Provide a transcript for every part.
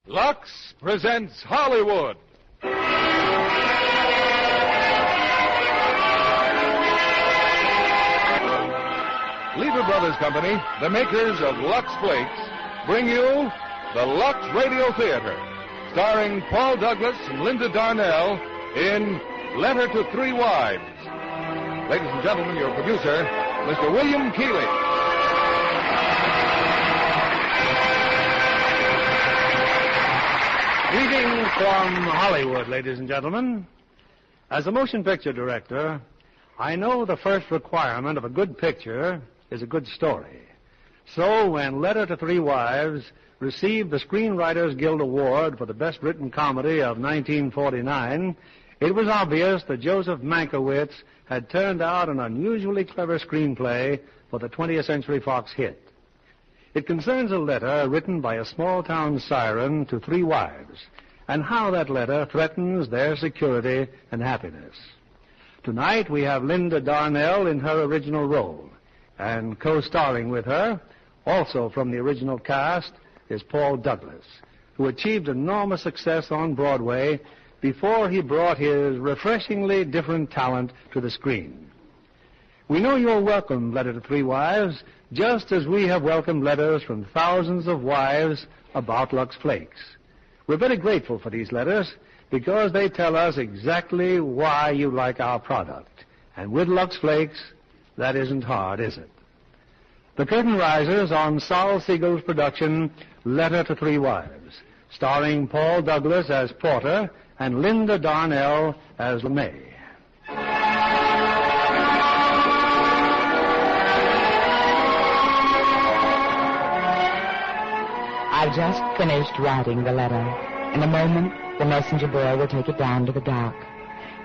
Lux presents Hollywood. Lever Brothers Company, the makers of Lux Flakes, bring you the Lux Radio Theater, starring Paul Douglas and Linda Darnell in Letter to Three Wives. Ladies and gentlemen, your producer, Mr. William Keighley. Greetings from Hollywood, ladies and gentlemen. As a motion picture director, I know the first requirement of a good picture is a good story. So when Letter to Three Wives received the Screenwriters Guild Award for the Best Written Comedy of 1949, it was obvious that Joseph Mankiewicz had turned out an unusually clever screenplay for the 20th Century Fox hit. It concerns a letter written by a small-town siren to three wives, and how that letter threatens their security and happiness. Tonight we have Linda Darnell in her original role, and co-starring with her, also from the original cast, is Paul Douglas, who achieved enormous success on Broadway before he brought his refreshingly different talent to the screen. We know you'll welcome Letter to Three Wives, just as we have welcomed letters from thousands of wives about Lux Flakes. We're very grateful for these letters because they tell us exactly why you like our product. And with Lux Flakes, that isn't hard, is it? The curtain rises on Sol Siegel's production, Letter to Three Wives, starring Paul Douglas as Porter and Linda Darnell as Lora Mae. I've just finished writing the letter. In a moment, the messenger boy will take it down to the dock.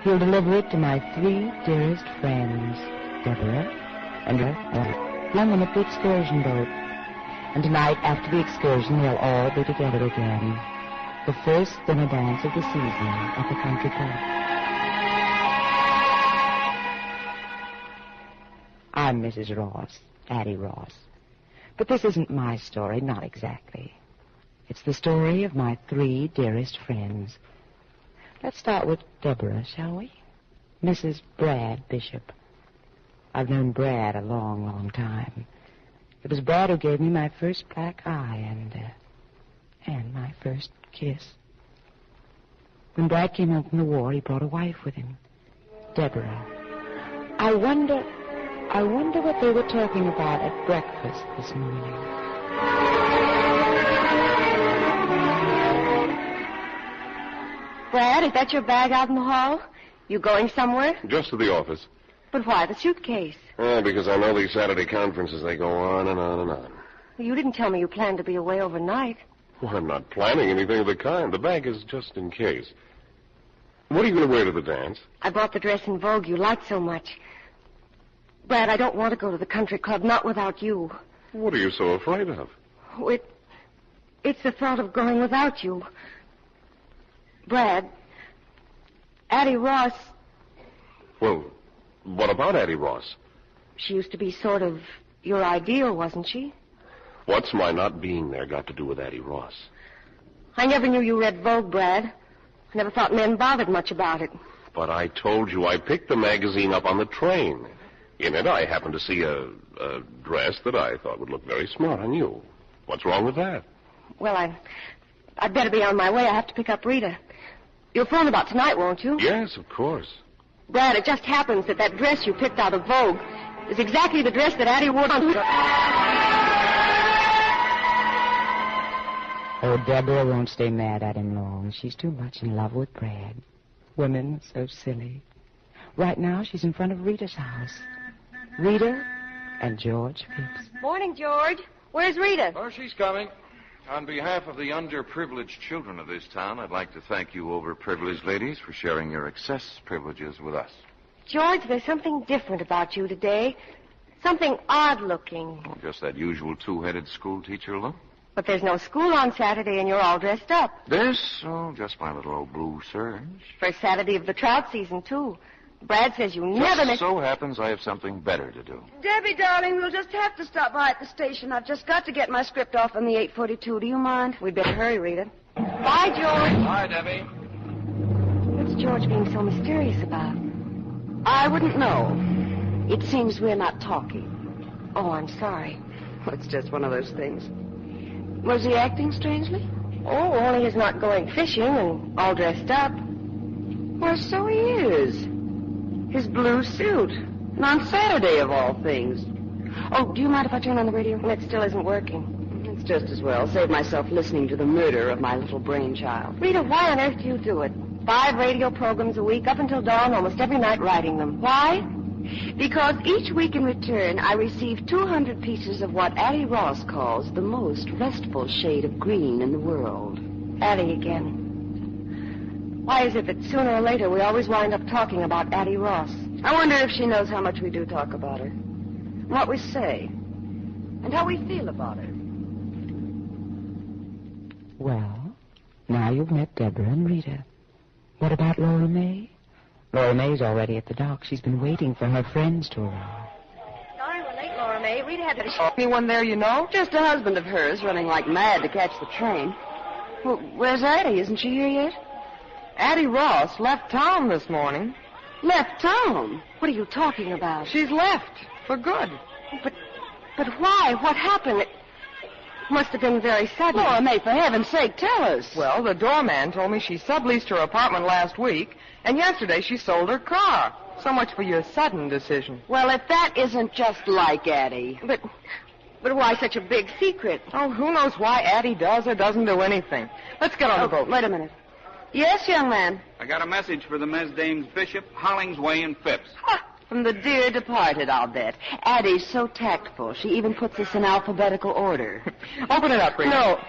He'll deliver it to my three dearest friends, Deborah and flung them at the excursion boat. And tonight, after the excursion, they'll all be together again. The first dinner dance of the season at the country club. I'm Mrs. Ross, Addie Ross. But this isn't my story, not exactly. It's the story of my three dearest friends. Let's start with Deborah, shall we? Mrs. Brad Bishop. I've known Brad a long, long time. It was Brad who gave me my first black eye and my first kiss. When Brad came home from the war, he brought a wife with him, Deborah. I wonder what they were talking about at breakfast this morning. Brad, is that your bag out in the hall? You going somewhere? Just to the office. But why the suitcase? Because I know these Saturday conferences, they go on and on and on. Well, you didn't tell me you planned to be away overnight. Well, I'm not planning anything of the kind. The bag is just in case. What are you going to wear to the dance? I bought the dress in Vogue you liked so much. Brad, I don't want to go to the country club, not without you. What are you so afraid of? Oh, it's the thought of going without you. Brad, Addie Ross... Well, what about Addie Ross? She used to be sort of your ideal, wasn't she? What's my not being there got to do with Addie Ross? I never knew you read Vogue, Brad. I never thought men bothered much about it. But I told you I picked the magazine up on the train. In it, I happened to see a dress that I thought would look very smart on you. What's wrong with that? Well, I'd better be on my way. I have to pick up Rita. You'll phone about tonight, won't you? Yes, of course. Brad, it just happens that dress you picked out of Vogue is exactly the dress that Addie wore on... Oh, Deborah won't stay mad at him long. She's too much in love with Brad. Women are so silly. Right now, she's in front of Rita's house. Rita and George Phipps. Morning, George. Where's Rita? Oh, she's coming. On behalf of the underprivileged children of this town, I'd like to thank you overprivileged ladies for sharing your excess privileges with us. George, there's something different about you today. Something odd-looking. Oh, just that usual two-headed school teacher look. But there's no school on Saturday, and you're all dressed up. This? Oh, just my little old blue serge. First Saturday of the trout season, too. Brad says you never Just so happens I have something better to do. Debbie, darling, we'll just have to stop by at the station. I've just got to get my script off on the 8:42. Do you mind? We'd better hurry, Rita. Bye, George. Bye, Debbie. What's George being so mysterious about? I wouldn't know. It seems we're not talking. Oh, I'm sorry. Well, it's just one of those things. Was he acting strangely? Oh, only his not going fishing and all dressed up. Well, so he is. His blue suit. And on Saturday, of all things. Oh, do you mind if I turn on the radio? It still isn't working. It's just as well. Save myself listening to the murder of my little brainchild. Rita, why on earth do you do it? 5 radio programs a week, up until dawn, almost every night writing them. Why? Because each week in return, I receive 200 pieces of what Addie Ross calls the most restful shade of green in the world. Addie again. Why is it that sooner or later we always wind up talking about Addie Ross? I wonder if she knows how much we do talk about her. What we say. And how we feel about her. Well, now you've met Deborah and Rita. What about Lora Mae? Lora Mae's already at the dock. She's been waiting for her friends to arrive. Sorry we're late, Lora Mae. Rita had to... Anyone there you know? Just a husband of hers running like mad to catch the train. Well, where's Addie? Isn't she here yet? Addie Ross left town this morning. Left town? What are you talking about? She's left for good. But why? What happened? It must have been very sudden. Lora Mae, for heaven's sake, tell us. Well, the doorman told me she subleased her apartment last week, and yesterday she sold her car. So much for your sudden decision. Well, if that isn't just like Addie. But why such a big secret? Oh, who knows why Addie does or doesn't do anything. Let's get on the boat. Wait a minute. Yes, young man. I got a message for the mesdames Bishop, Hollingsway, and Phipps. From the dear departed, I'll bet. Addie's so tactful. She even puts us in alphabetical order. Open it up, Rita.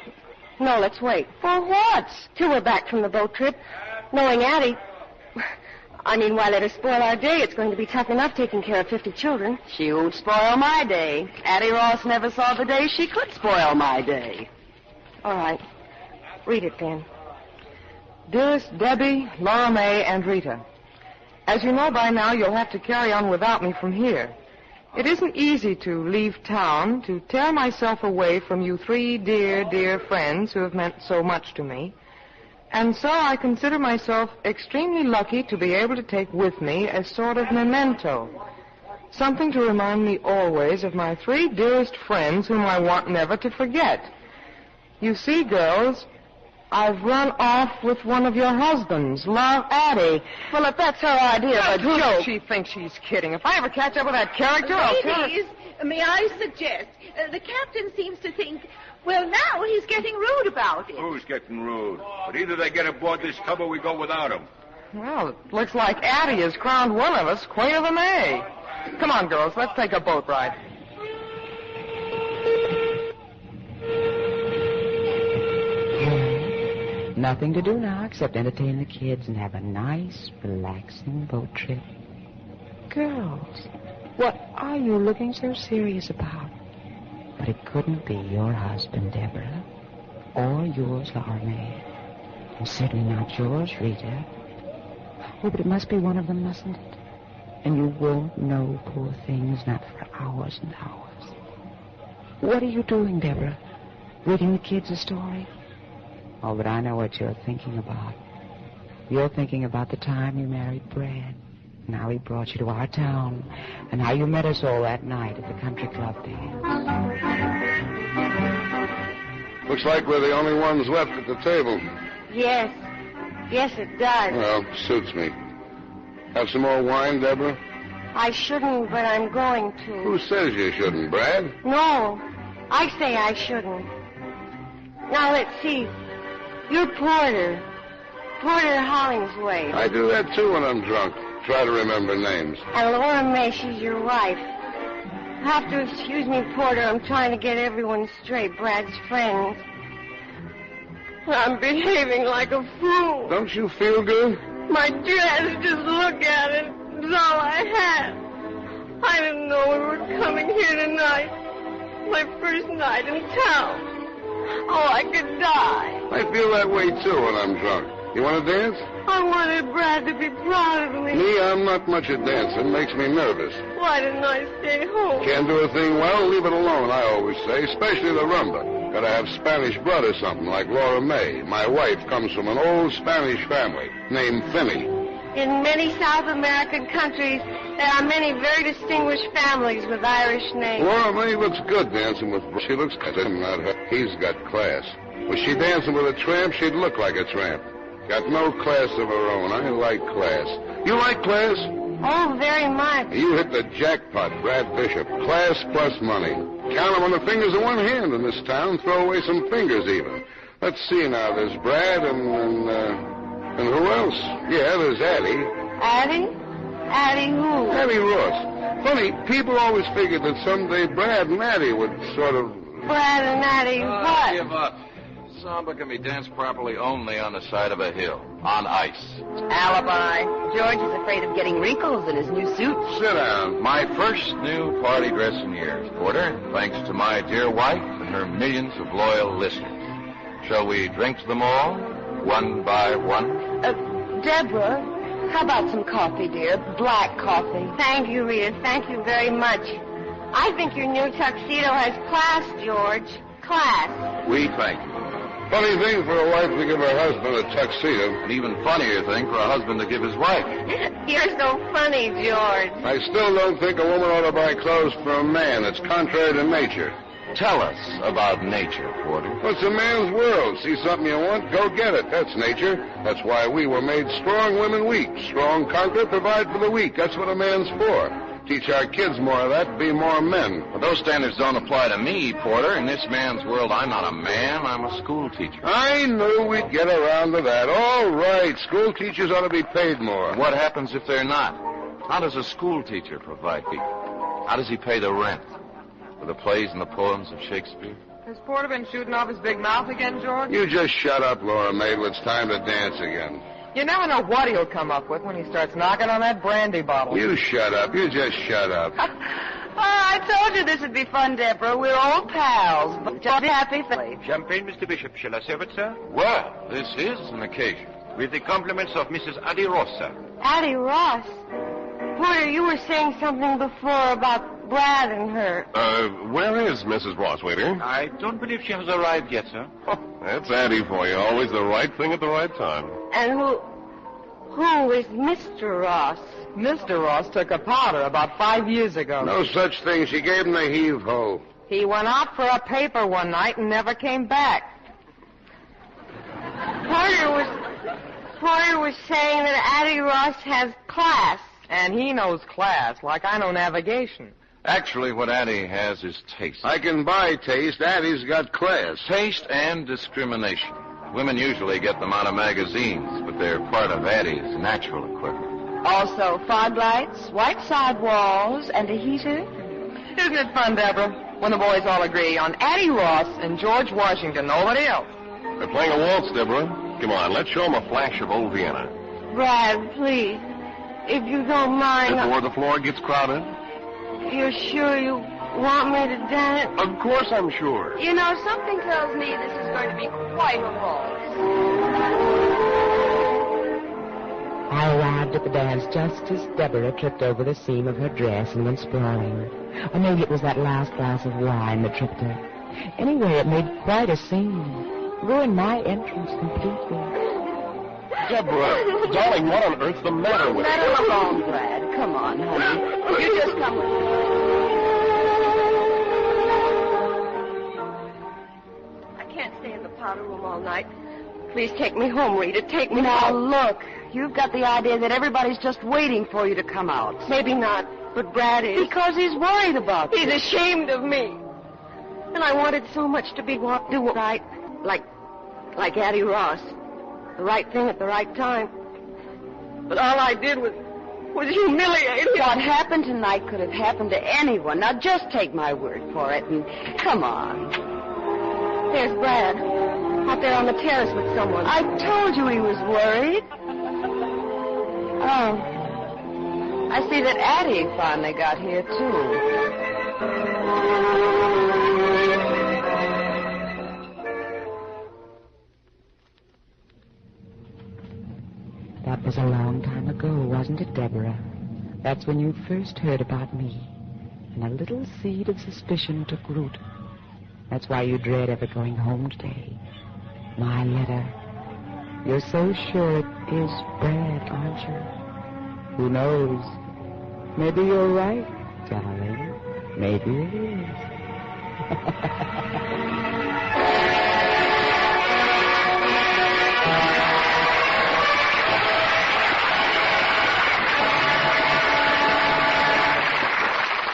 No, let's wait. For what? Till we're back from the boat trip. Knowing Addie... I mean, why let her spoil our day? It's going to be tough enough taking care of 50 children. She won't spoil my day. Addie Ross never saw the day she could spoil my day. All right. Read it, then. Dearest Debbie, Lora Mae, and Rita, as you know by now, you'll have to carry on without me from here. It isn't easy to leave town, to tear myself away from you 3 dear, dear friends who have meant so much to me. And so I consider myself extremely lucky to be able to take with me a sort of memento, something to remind me always of my 3 dearest friends whom I want never to forget. You see, girls, I've run off with one of your husbands, Love Addie. Well, if that's her idea of a joke... She thinks she's kidding. If I ever catch up with that character, I'll tell her... Ladies, may I suggest? The captain seems to think, well, now he's getting rude about it. Who's getting rude? But either they get aboard this tub or we go without them. Well, it looks like Addie has crowned one of us Queen of the May. Come on, girls, let's take a boat ride. Nothing to do now except entertain the kids and have a nice, relaxing boat trip. Girls, what are you looking so serious about? But it couldn't be your husband, Deborah, or yours, Lora Mae, and certainly not yours, Rita. Oh, but it must be one of them, mustn't it? And you won't know, poor things, not for hours and hours. What are you doing, Deborah? Reading the kids a story? Oh, but I know what you're thinking about. You're thinking about the time you married Brad, and how he brought you to our town, and how you met us all that night at the country club there. Looks like we're the only ones left at the table. Yes. Yes, it does. Well, suits me. Have some more wine, Deborah? I shouldn't, but I'm going to. Who says you shouldn't, Brad? No, I say I shouldn't. Now, let's see. You're Porter Hollingsway. I do that, too, when I'm drunk. Try to remember names. And Lora Mae, she's your wife. Have to excuse me, Porter. I'm trying to get everyone straight. Brad's friends. I'm behaving like a fool. Don't you feel good? My dress, just look at it. It's all I had. I didn't know we were coming here tonight. My first night in town. Oh, I could die. I feel that way, too, when I'm drunk. You want to dance? I wanted Brad to be proud of me. Me, I'm not much at dancing. Makes me nervous. Why didn't I stay home? Can't do a thing well, leave it alone, I always say, especially the rumba. Gotta have Spanish blood or something, like Lora Mae. My wife comes from an old Spanish family named Finney. In many South American countries, there are many very distinguished families with Irish names. Lora Mae looks good dancing with... She looks good, not her. He's got class. Was she dancing with a tramp, she'd look like a tramp. Got no class of her own. I like class. You like class? Oh, very much. You hit the jackpot, Brad Bishop. Class plus money. Count them on the fingers of one hand in this town. Throw away some fingers even. Let's see now. There's Brad and who else? Yeah, there's Addie. Addie? Addie who? Addie Ross. Funny, people always figured that someday Brad and Addie would sort of... Brad and Addie what? Give up. Samba can be danced properly only on the side of a hill, on ice. Alibi. George is afraid of getting wrinkles in his new suit. Sit down. My first new party dress in years, Porter, thanks to my dear wife and her millions of loyal listeners. Shall we drink to them all, one by one? Deborah, how about some coffee, dear? Black coffee. Thank you, Rita. Thank you very much. I think your new tuxedo has class, George. Class. We thank you. Funny thing for a wife to give her husband a tuxedo. An even funnier thing for a husband to give his wife. You're so funny, George. I still don't think a woman ought to buy clothes for a man. It's contrary to nature. Tell us about nature, Porter. Well, it's a man's world. See something you want, go get it. That's nature. That's why we were made strong, women weak. Strong conquer, provide for the weak. That's what a man's for. Teach our kids more of that, be more men. But those standards don't apply to me, Porter. In this man's world, I'm not a man. I'm a school teacher. I knew we'd get around to that. All right, school teachers ought to be paid more. What happens if they're not? How does a school teacher provide people? How does he pay the rent? For the plays and the poems of Shakespeare? Has Porter been shooting off his big mouth again, George? You just shut up, Lora Mae. It's time to dance again. You never know what he'll come up with when he starts knocking on that brandy bottle. You shut up. You just shut up. I told you this would be fun, Deborah. We're old pals, but just happy family. Champagne, Mr. Bishop. Shall I serve it, sir? Well, this is an occasion. With the compliments of Mrs. Addie Ross, sir. Addie Ross. Porter, you were saying something before about Brad and her. Where is Mrs. Ross, waiter? I don't believe she has arrived yet, sir. That's Addie for you. Always the right thing at the right time. And who is Mr. Ross? Mr. Ross took a powder about 5 years ago. No such thing. She gave him the heave-ho. He went out for a paper one night and never came back. Porter was saying that Addie Ross has class. And he knows class, like I know navigation. Actually, what Addie has is taste. I can buy taste. Addie's got class. Taste and discrimination. Women usually get them out of magazines, but they're part of Addie's natural equipment. Also, fog lights, white side walls, and a heater. Isn't it fun, Deborah, when the boys all agree on Addie Ross and George Washington, nobody else? They're playing a waltz, Deborah. Come on, let's show them a flash of old Vienna. Brad, please, if you don't mind. Before the floor gets crowded? You're sure you want me to dance? Of course I'm sure. You know, something tells me this is going to be quite a waltz. I arrived at the dance just as Deborah tripped over the seam of her dress and went sprawling. Or maybe it was that last glass of wine that tripped her. Anyway, it made quite a scene. Ruined my entrance completely. Deborah, darling, what on earth's the matter with Let you? him alone, Brad. Come on, honey. You just come with me. I can't stay in the powder room all night. Please take me home, Rita. Take me Now, home. look, you've got the idea that everybody's just waiting for you to come out. Maybe not, but Brad is. Because he's worried about you. He's ashamed of me. And I wanted so much to be do right, like Addie Ross. The right thing at the right time. But all I did was humiliate him. What happened tonight could have happened to anyone. Now, just take my word for it and come on. There's Brad, out there on the terrace with someone. I told you he was worried. Oh, I see that Addie finally got here, too. That was a long time ago, wasn't it, Deborah? That's when you first heard about me. And a little seed of suspicion took root. That's why you dread ever going home today. My letter. You're so sure it is Brad, aren't you? Who knows? Maybe you're right, darling. Maybe it is.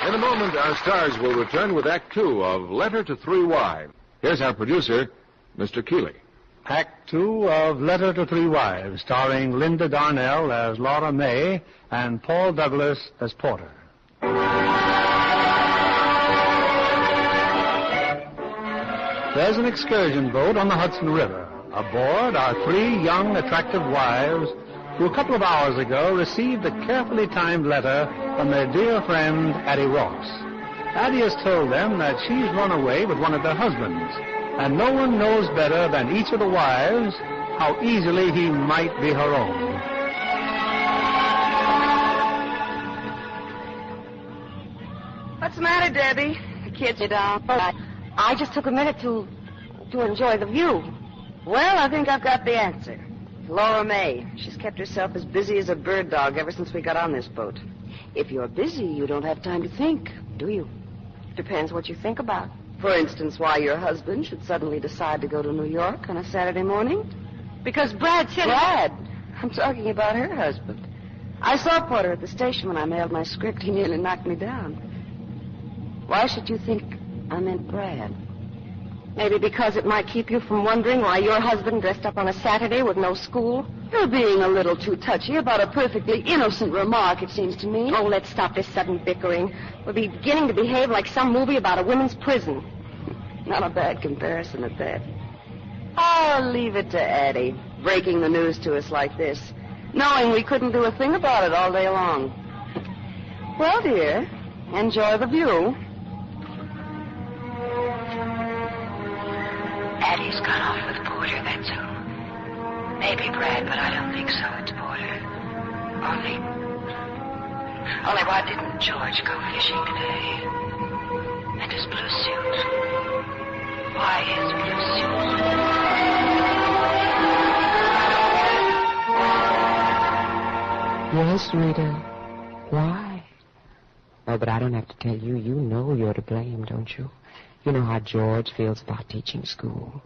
In a moment, our stars will return with Act Two of Letter to Three Wives. Here's our producer, Mr. Keeley. Act Two of Letter to Three Wives, starring Linda Darnell as Lora Mae and Paul Douglas as Porter. There's an excursion boat on the Hudson River. Aboard are three young, attractive wives who a couple of hours ago received a carefully timed letter from their dear friend, Addie Ross. Addie has told them that she's run away with one of their husbands, and no one knows better than each of the wives how easily he might be her own. What's the matter, Debbie? The kids are down. I just took a minute to enjoy the view. Well, I think I've got the answer. Lora Mae. She's kept herself as busy as a bird dog ever since we got on this boat. If you're busy, you don't have time to think, do you? Depends what you think about. For instance, why your husband should suddenly decide to go to New York on a Saturday morning. Because Brad said... Brad? I'm talking about her husband. I saw Porter at the station when I mailed my script. He nearly knocked me down. Why should you think I meant Brad? Maybe because it might keep you from wondering why your husband dressed up on a Saturday with no school? You're being a little too touchy about a perfectly innocent remark, it seems to me. Oh, let's stop this sudden bickering. We're beginning to behave like some movie about a women's prison. Not a bad comparison at that. I'll leave it to Addie, breaking the news to us like this, knowing we couldn't do a thing about it all day long. Well, dear, enjoy the view. Addie's gone off with Porter, that's all. Maybe Brad, but I don't think so. It's Porter. Only why didn't George go fishing today? And his blue suit. Why his blue suit? Yes, Rita. Why? Oh, but I don't have to tell you. You know you're to blame, don't you? You know how George feels about teaching school.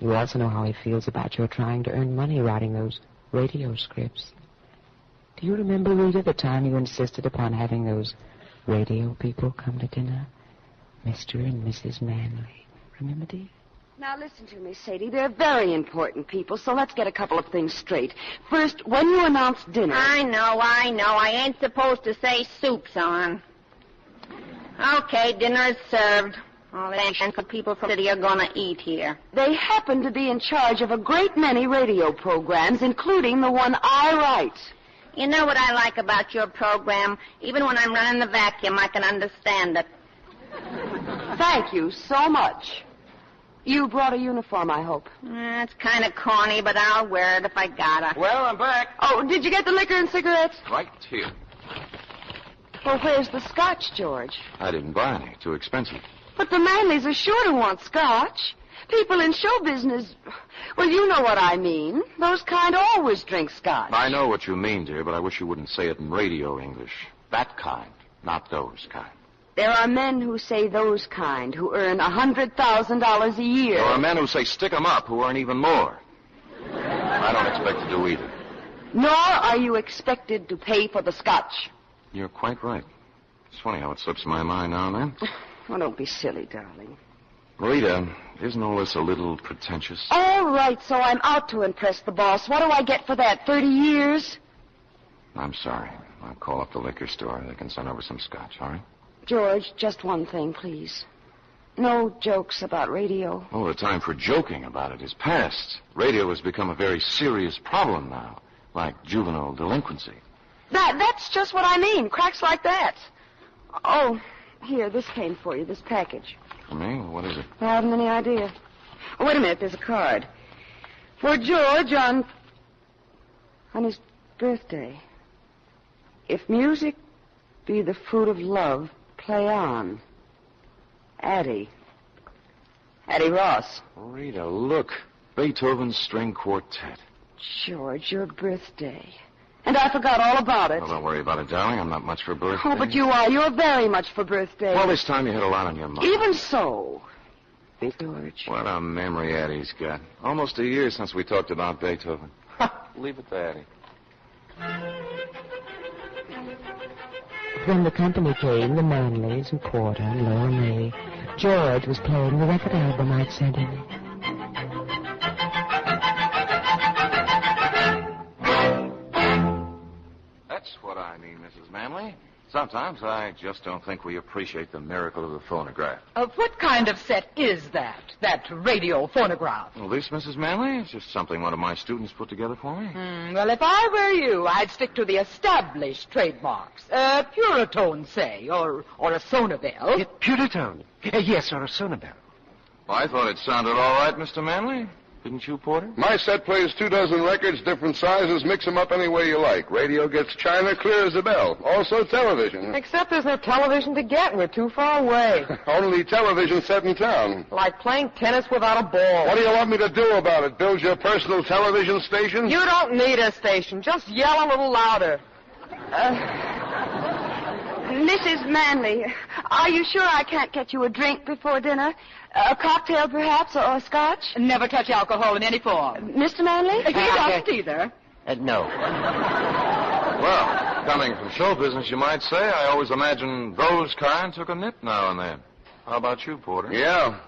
You also know how he feels about your trying to earn money writing those radio scripts. Do you remember, Rita, the time you insisted upon having those radio people come to dinner? Mr. and Mrs. Manley. Remember, dear? Now, listen to me, Sadie. They're very important people, so let's get a couple of things straight. First, when you announce dinner... I know. I ain't supposed to say soup's on. Okay, dinner is served. All the people from the city are going to eat here. They happen to be in charge of a great many radio programs, including the one I write. You know what I like about your program? Even when I'm running the vacuum, I can understand it. Thank you so much. You brought a uniform, I hope. It's kind of corny, but I'll wear it if I gotta. Well, I'm back. Oh, did you get the liquor and cigarettes? Right here. Well, where's the scotch, George? I didn't buy any. Too expensive. But the Manleys are sure to want scotch. People in show business, well, you know what I mean. Those kind always drink scotch. I know what you mean, dear, but I wish you wouldn't say it in radio English. That kind, not those kind. There are men who say those kind, who earn $100,000 a year. There are men who say stick 'em up, who earn even more. I don't expect to do either. Nor are you expected to pay for the scotch. You're quite right. It's funny how it slips my mind now and then. Oh, don't be silly, darling. Rita, isn't all this a little pretentious? All right, so I'm out to impress the boss. What do I get for that, 30 years? I'm sorry. I'll call up the liquor store. They can send over some scotch, all right? George, just one thing, please. No jokes about radio. Oh, the time for joking about it is past. Radio has become a very serious problem now, like juvenile delinquency. That's just what I mean, cracks like that. Oh, here, this came for you, this package. For me? What is it? I haven't any idea. Oh, wait a minute, there's a card. For George on his birthday. If music be the fruit of love, play on. Addie Ross. Rita, look. Beethoven's String Quartet. George, your birthday. And I forgot all about it. Well, don't worry about it, darling. I'm not much for birthdays. Oh, but you are. You're very much for birthdays. Well, this time you had a lot on your mind. Even so. George. What a memory Addie's got. Almost a year since we talked about Beethoven. Leave it to Addie. When the company came, the Manleys and Porter and Lora Mae, George was playing the record album I'd sent him. That's what I mean, Mrs. Manley. Sometimes I just don't think we appreciate the miracle of the phonograph. What kind of set is that? That radio phonograph? Well, this, Mrs. Manley, is just something one of my students put together for me. Well, if I were you, I'd stick to the established trademarks. Puritone, say, or a Sonabel. Puritone. Yes, or a Sonabel. Well, I thought it sounded all right, Mr. Manley. Didn't you, Porter? My set plays 24 records, different sizes. Mix them up any way you like. Radio gets china clear as a bell. Also television. Except there's no television to get. We're too far away. Only television set in town. Like playing tennis without a ball. What do you want me to do about it? Build your personal television station? You don't need a station. Just yell a little louder. Mrs. Manley, are you sure I can't get you a drink before dinner? A cocktail, perhaps, or a scotch? Never touch alcohol in any form. Mr. Manley? He doesn't either. No. Well, coming from show business, you might say, I always imagined those kind took a nip now and then. How about you, Porter? Yeah.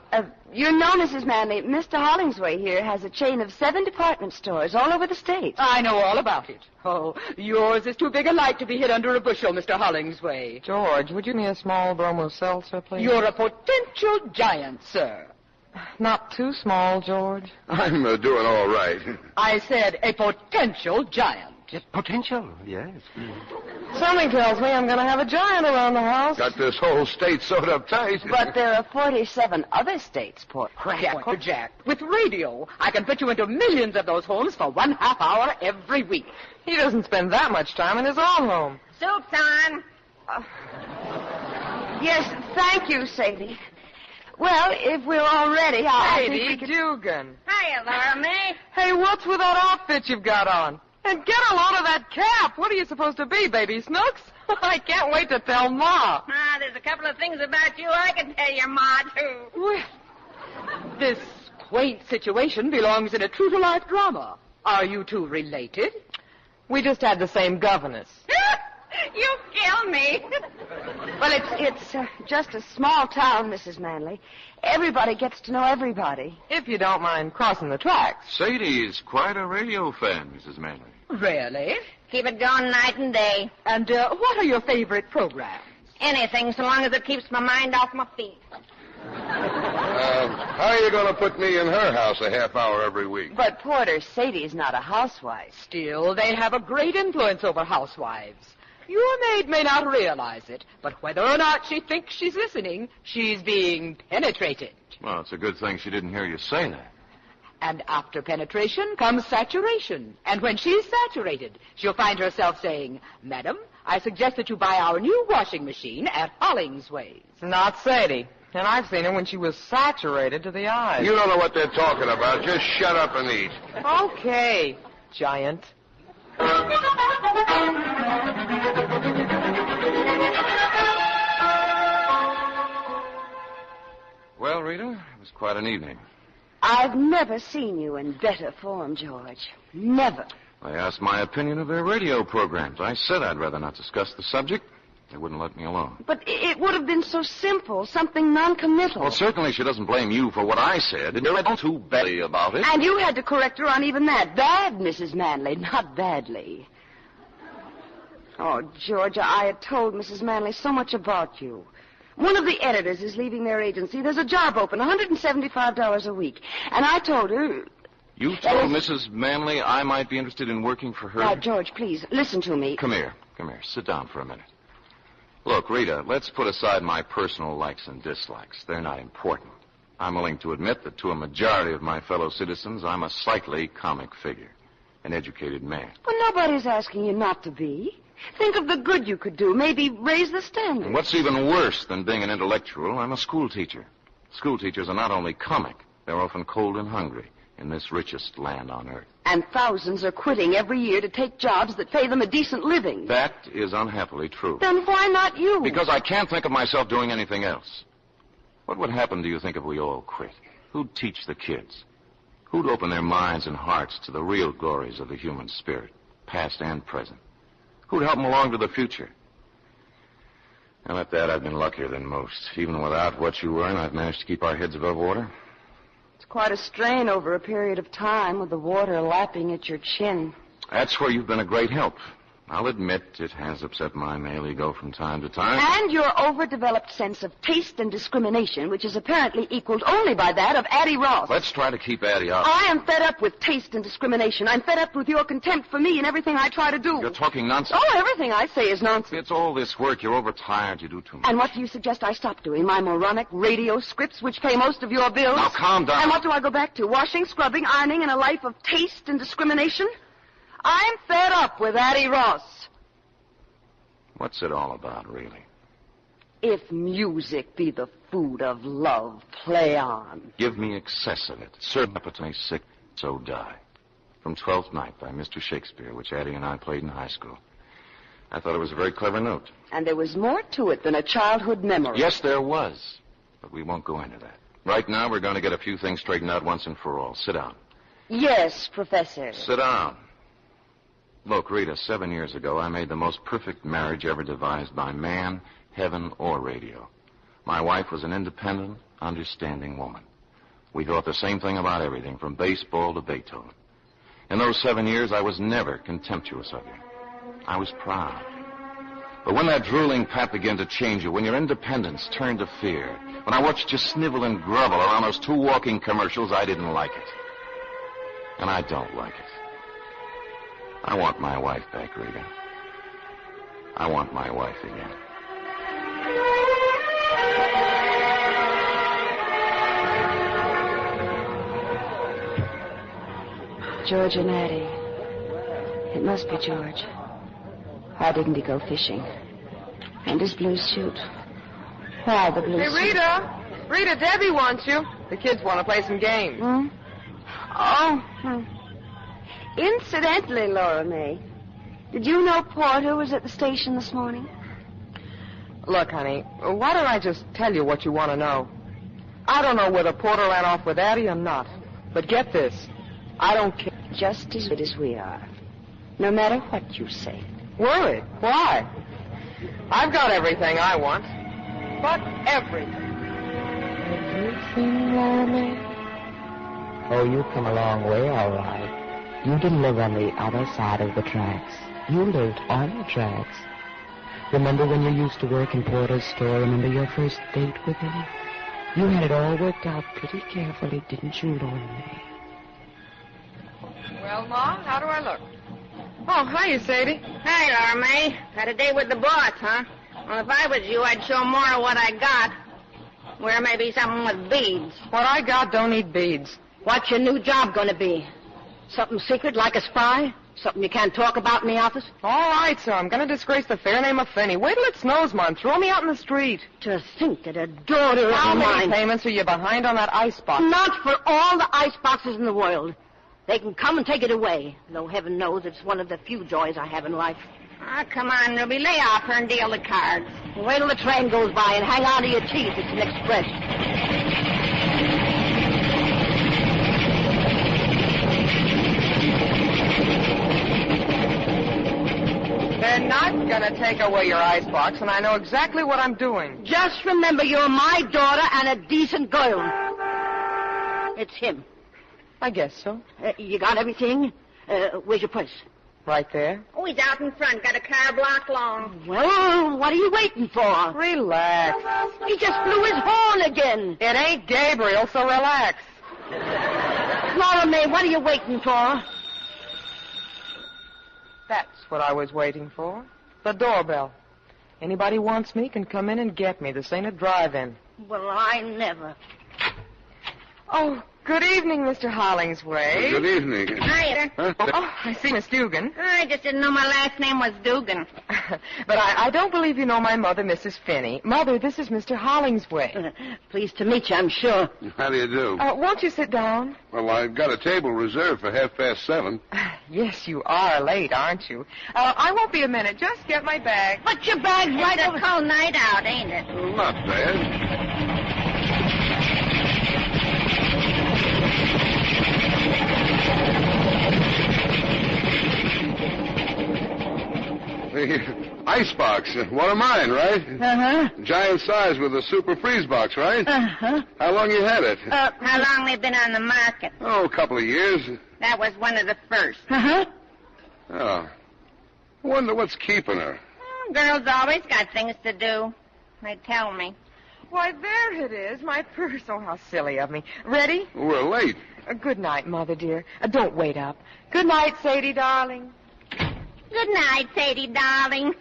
You know, Mrs. Manley, Mr. Hollingsway here has a chain of 7 department stores all over the state. I know all about it. Oh, yours is too big a light to be hid under a bushel, Mr. Hollingsway. George, would you give me a small bromo seltzer, please? You're a potential giant, sir. Not too small, George. I'm doing all right. I said a potential giant. Potential, yes. Something tells me I'm going to have a giant around the house. Got this whole state sewed up tight. But there are 47 other states, Port. Jack. With radio, I can put you into millions of those homes for 1/2 hour every week. He doesn't spend that much time in his own home. Soup's on. Yes, thank you, Sadie. Well, if we're all ready, I think Sadie we could... Dugan. Hiya, Lora Mae. Hey, what's with that outfit you've got on? And get a load of that cap. What are you supposed to be, Baby Snooks? I can't wait to tell Ma. There's a couple of things about you I can tell your Ma, too. Well, this quaint situation belongs in a true-to-life drama. Are you two related? We just had the same governess. You kill me. Well, it's just a small town, Mrs. Manley. Everybody gets to know everybody. If you don't mind crossing the tracks. Sadie's quite a radio fan, Mrs. Manley. Really? Keep it going night and day. And what are your favorite programs? Anything, so long as it keeps my mind off my feet. How are you going to put me in her house a half hour every week? But, Porter, Sadie's not a housewife. Still, they have a great influence over housewives. Your maid may not realize it, but whether or not she thinks she's listening, she's being penetrated. Well, it's a good thing she didn't hear you say that. And after penetration comes saturation. And when she's saturated, she'll find herself saying, Madam, I suggest that you buy our new washing machine at Hollingsway's. Not Sadie. And I've seen her when she was saturated to the eyes. You don't know what they're talking about. Just shut up and eat. Okay, giant. Well, Rita, it was quite an evening. I've never seen you in better form, George. Never. They asked my opinion of their radio programs. I said I'd rather not discuss the subject. They wouldn't let me alone. But it would have been so simple, something non-committal. Well, certainly she doesn't blame you for what I said, and you're not too badly about it. And you had to correct her on even that. Bad, Mrs. Manley, not badly. Oh, Georgia, I had told Mrs. Manley so much about you. One of the editors is leaving their agency. There's a job open, $175 a week. And I told her... You told Mrs. Manley I might be interested in working for her? Now, George, please, listen to me. Come here. Sit down for a minute. Look, Rita, let's put aside my personal likes and dislikes. They're not important. I'm willing to admit that to a majority of my fellow citizens, I'm a slightly comic figure. an educated man. Well, nobody's asking you not to be. Think of the good you could do. Maybe raise the standard. And what's even worse than being an intellectual, I'm a school teacher. School teachers are not only comic, they're often cold and hungry in this richest land on earth. And thousands are quitting every year to take jobs that pay them a decent living. That is unhappily true. Then why not you? Because I can't think of myself doing anything else. What would happen, do you think, if we all quit? Who'd teach the kids? Who'd open their minds and hearts to the real glories of the human spirit, past and present? Who'd help them along to the future? And at that, I've been luckier than most. Even without what you earn, I've managed to keep our heads above water. It's quite a strain over a period of time with the water lapping at your chin. That's where you've been a great help. I'll admit it has upset my male ego from time to time. And your overdeveloped sense of taste and discrimination, which is apparently equaled only by that of Addie Ross. Let's try to keep Addie out. I am fed up with taste and discrimination. I'm fed up with your contempt for me and everything I try to do. You're talking nonsense. Oh, everything I say is nonsense. It's all this work. You're overtired. You do too much. And what do you suggest I stop doing? My moronic radio scripts, which pay most of your bills? Now, calm down. And what do I go back to? Washing, scrubbing, ironing, and a life of taste and discrimination? I'm fed up with Addie Ross. What's it all about, really? If music be the food of love, play on. Give me excess of it. Serve up to me sick, so die. From Twelfth Night by Mr. Shakespeare, which Addie and I played in high school. I thought it was a very clever note. And there was more to it than a childhood memory. Yes, there was. But we won't go into that. Right now, we're going to get a few things straightened out once and for all. Sit down. Yes, Professor. Sit down. Look, Rita, 7 years ago, I made the most perfect marriage ever devised by man, heaven, or radio. My wife was an independent, understanding woman. We thought the same thing about everything, from baseball to Beethoven. In those 7 years, I was never contemptuous of you. I was proud. But when that drooling pap began to change you, when your independence turned to fear, when I watched you snivel and grovel around those 2 walking commercials, I didn't like it. And I don't like it. I want my wife back, Rita. I want my wife again. George and Addie. It must be George. Why didn't he go fishing? And his blue suit. Why the blue Hey, suit? Rita! Rita, Debbie wants you. The kids want to play some games. Hmm? Oh. Incidentally, Lora Mae, did you know Porter was at the station this morning? Look, honey, why don't I just tell you what you want to know? I don't know whether Porter ran off with Addie or not. But get this. I don't care. Just as good as we are. No matter what you say. Worried? Why? I've got everything I want. But everything. Everything, Lora Mae? Oh, you've come a long way, all right. You didn't live on the other side of the tracks. You lived on the tracks. Remember when you used to work in Porter's store? Remember your first date with him? You had it all worked out pretty carefully, didn't you, Lora Mae? Well, Ma, how do I look? Oh, hiya, Sadie. Hey, Lora Mae. Had a date with the boss, huh? Well, if I was you, I'd show more of what I got. Wear maybe something with beads. What I got don't need beads. What's your new job going to be? Something secret like a spy? Something you can't talk about in the office? All right, so I'm going to disgrace the fair name of Finney. Wait till it snows, Ma, and throw me out in the street. To think that a daughter How of many mine... payments are you behind on that ice box? Not for all the ice boxes in the world. They can come and take it away, though heaven knows it's one of the few joys I have in life. Ah, come on, Ruby, lay off her and deal the cards. Wait till the train goes by and hang on to your teeth. It's an express. They're not going to take away your icebox, and I know exactly what I'm doing. Just remember, you're my daughter and a decent girl. It's him. I guess so. You got everything? Where's your purse? Right there. Oh, he's out in front. Got a car block long. Well, what are you waiting for? Relax. He just blew his horn again. It ain't Gabriel, so relax. Lora Mae, what are you waiting for? That's what I was waiting for. The doorbell. Anybody wants me can come in and get me. This ain't a drive-in. Well, I never. Oh, Good evening, Mr. Hollingsway. Good evening. Hi. Huh? Oh, I see Miss Dugan. I just didn't know my last name was Dugan. But I don't believe you know my mother, Mrs. Finney. Mother, this is Mr. Hollingsway. Pleased to meet you, I'm sure. How do you do? Won't you sit down? Well, I've got a table reserved for 7:30. Yes, you are late, aren't you? I won't be a minute. Just get my bag. But your bag's right over. It's a cold night out, ain't it? Well, not bad. The icebox, one of mine, right? Uh-huh. Giant size with a super freeze box, right? Uh-huh. How long you had it? How long they've been on the market? Oh, a couple of years. That was one of the first. Uh-huh. Oh. I wonder what's keeping her. Girls always got things to do. They tell me. Why, there it is, my purse. Oh, how silly of me. Ready? We're late. Good night, Mother, dear. Don't wait up. Good night, Sadie, darling. Good night, Sadie, darling.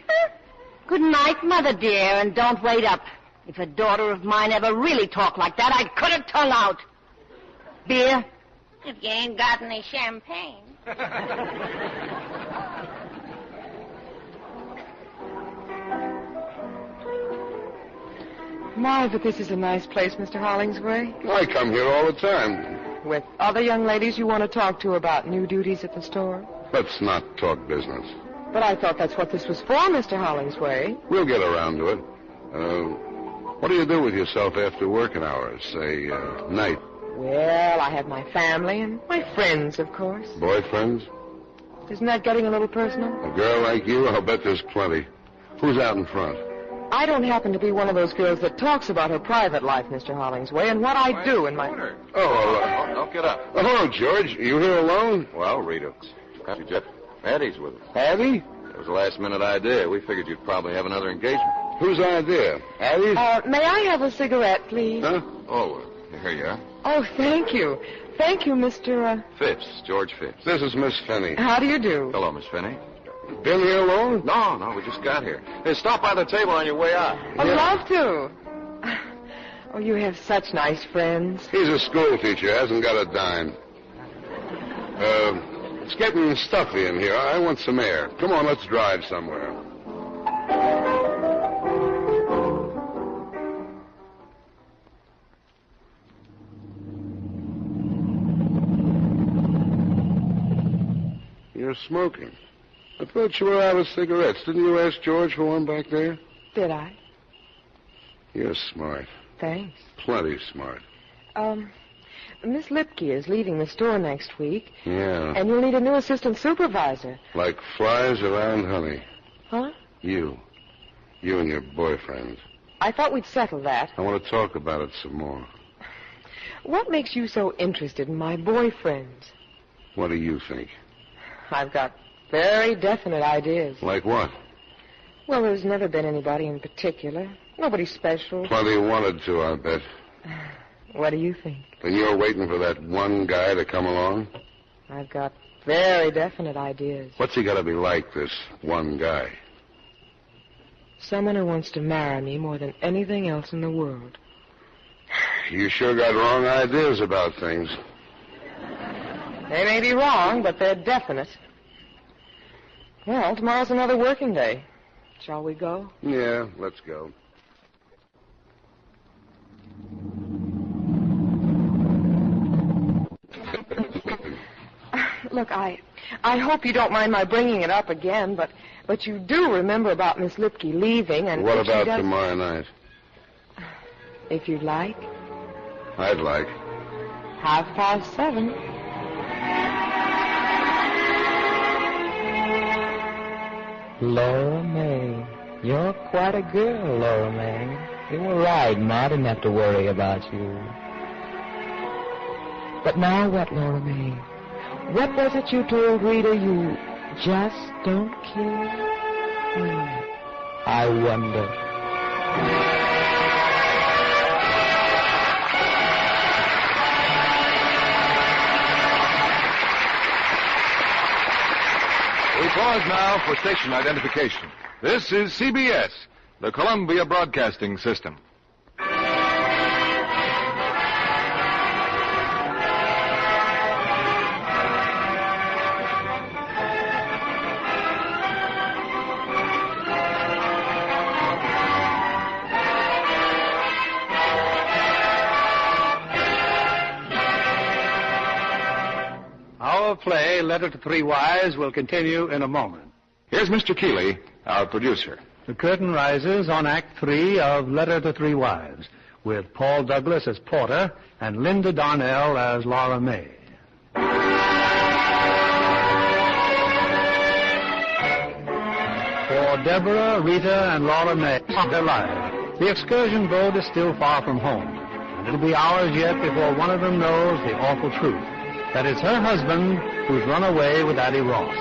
Good night, Mother dear, and don't wait up. If a daughter of mine ever really talked like that, I'd cut her tongue out. Beer? If you ain't got any champagne. My, but this is a nice place, Mr. Hollingsway. I come here all the time. With other young ladies you want to talk to about new duties at the store? Let's not talk business. But I thought that's what this was for, Mr. Hollingsway. We'll get around to it. What do you do with yourself after working hours, say, night? Well, I have my family and my friends, of course. Boyfriends? Isn't that getting a little personal? A girl like you, I'll bet there's plenty. Who's out in front? I don't happen to be one of those girls that talks about her private life, Mr. Hollingsway, and what I do in my... Don't get up. Oh, hello, George. You here alone? Well, Rita. Jeff. Addie's with us. Addie? It was a last-minute idea. We figured you'd probably have another engagement. Whose idea? Addie's? May I have a cigarette, please? Huh? Oh, here you are. Oh, thank you. Thank you, Mr. Phipps, George Phipps. This is Miss Finney. How do you do? Hello, Miss Finney. Been here alone? No, we just got here. Hey, stop by the table on your way out. I'd love to. Oh, you have such nice friends. He's a school teacher, hasn't got a dime. It's getting stuffy in here. I want some air. Come on, let's drive somewhere. You're smoking. I thought you were out of cigarettes. Didn't you ask George for one back there? Did I? You're smart. Thanks. Plenty smart. Miss Lipke is leaving the store next week. Yeah. And you'll need a new assistant supervisor. Like flies around honey. Huh? You and your boyfriend. I thought we'd settle that. I want to talk about it some more. What makes you so interested in my boyfriend? What do you think? I've got very definite ideas. Like what? Well, there's never been anybody in particular. Nobody special. Plenty wanted to, I bet. What do you think? Then you're waiting for that one guy to come along? I've got very definite ideas. What's he got to be like, this one guy? Someone who wants to marry me more than anything else in the world. You sure got wrong ideas about things. They may be wrong, but they're definite. Well, tomorrow's another working day. Shall we go? Yeah, let's go. Look, I hope you don't mind my bringing it up again, but you do remember about Miss Lipke leaving, and what about tomorrow night? If you'd like. I'd like. 7:30. Lora Mae. You're quite a girl, Lora Mae. You were right, Ma. I didn't have to worry about you. But now what, Lora Mae? What was it you told Rita you just don't care? I wonder. We pause now for station identification. This is CBS, the Columbia Broadcasting System. play, Letter to Three Wives, will continue in a moment. Here's Mr. Keeley, our producer. The curtain rises on Act 3 of Letter to Three Wives, with Paul Douglas as Porter and Linda Darnell as Lora Mae. For Deborah, Rita, and Lora Mae, they're alive. The excursion boat is still far from home, and it'll be hours yet before one of them knows the awful truth, that it's her husband who's run away with Addie Ross.